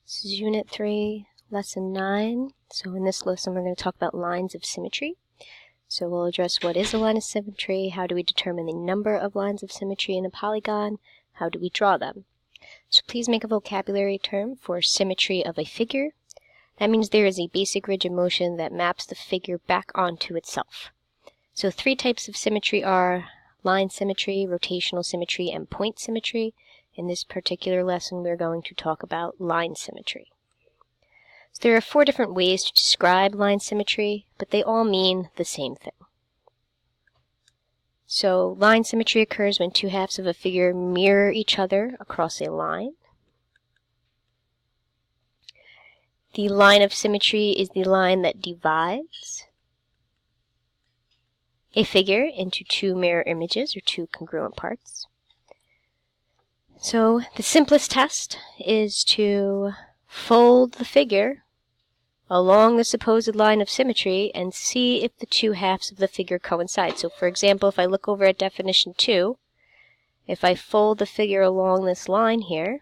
This is Unit 3, Lesson 9. So in this lesson we're going to talk about lines of symmetry. So we'll address what is a line of symmetry, how do we determine the number of lines of symmetry in a polygon, how do we draw them. So please make a vocabulary term for symmetry of a figure. That means there is a basic rigid motion that maps the figure back onto itself. So three types of symmetry are line symmetry, rotational symmetry, and point symmetry. In this particular lesson, we're going to talk about line symmetry. So there are four different ways to describe line symmetry, but they all mean the same thing. So line symmetry occurs when two halves of a figure mirror each other across a line. The line of symmetry is the line that divides a figure into two mirror images or two congruent parts. So the simplest test is to fold the figure along the supposed line of symmetry and see if the two halves of the figure coincide. So for example, if I look over at definition 2, if I fold the figure along this line here,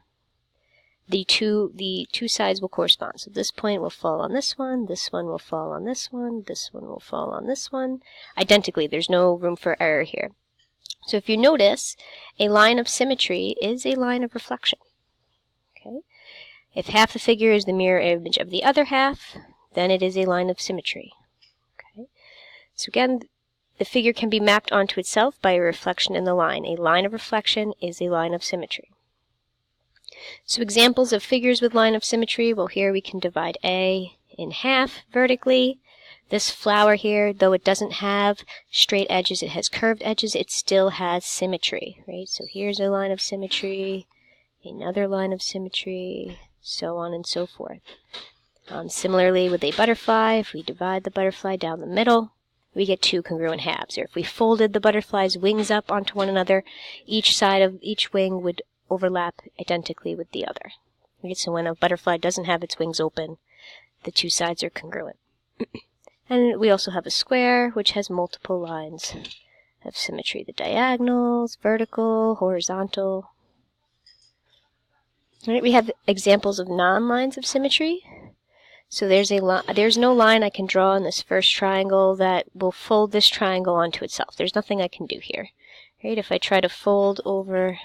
the two sides will correspond. So this point will fall on this one will fall on this one will fall on this one. Identically, there's no room for error here. So if you notice, a line of symmetry is a line of reflection. Okay? If half the figure is the mirror image of the other half, then it is a line of symmetry. Okay? So again, the figure can be mapped onto itself by a reflection in the line. A line of reflection is a line of symmetry. So examples of figures with line of symmetry, well, here we can divide A in half vertically. This flower here, though it doesn't have straight edges, it has curved edges, it still has symmetry, right? So here's a line of symmetry, another line of symmetry, so on and so forth. Similarly with a butterfly, if we divide the butterfly down the middle, we get two congruent halves. Or if we folded the butterfly's wings up onto one another, each side of each wing would overlap identically with the other. Right? So when a butterfly doesn't have its wings open, the two sides are congruent. And we also have a square, which has multiple lines of symmetry. The diagonals, vertical, horizontal. Right, we have examples of non-lines of symmetry. So there's no line I can draw in this first triangle that will fold this triangle onto itself. There's nothing I can do here. Right, if I try to fold over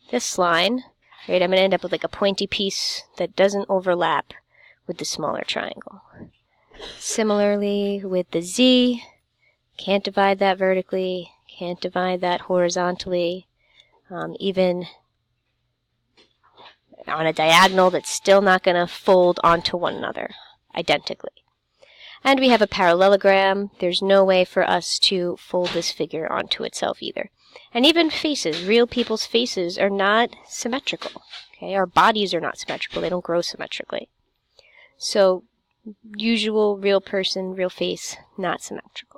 this line, right, I'm going to end up with like a pointy piece that doesn't overlap with the smaller triangle. Similarly with the Z, can't divide that vertically, can't divide that horizontally. Even on a diagonal, that's still not going to fold onto one another identically. And we have a parallelogram. There's no way for us to fold this figure onto itself either. And even faces, real people's faces are not symmetrical. Okay? Our bodies are not symmetrical. They don't grow symmetrically. So usual real person, real face, not symmetrical.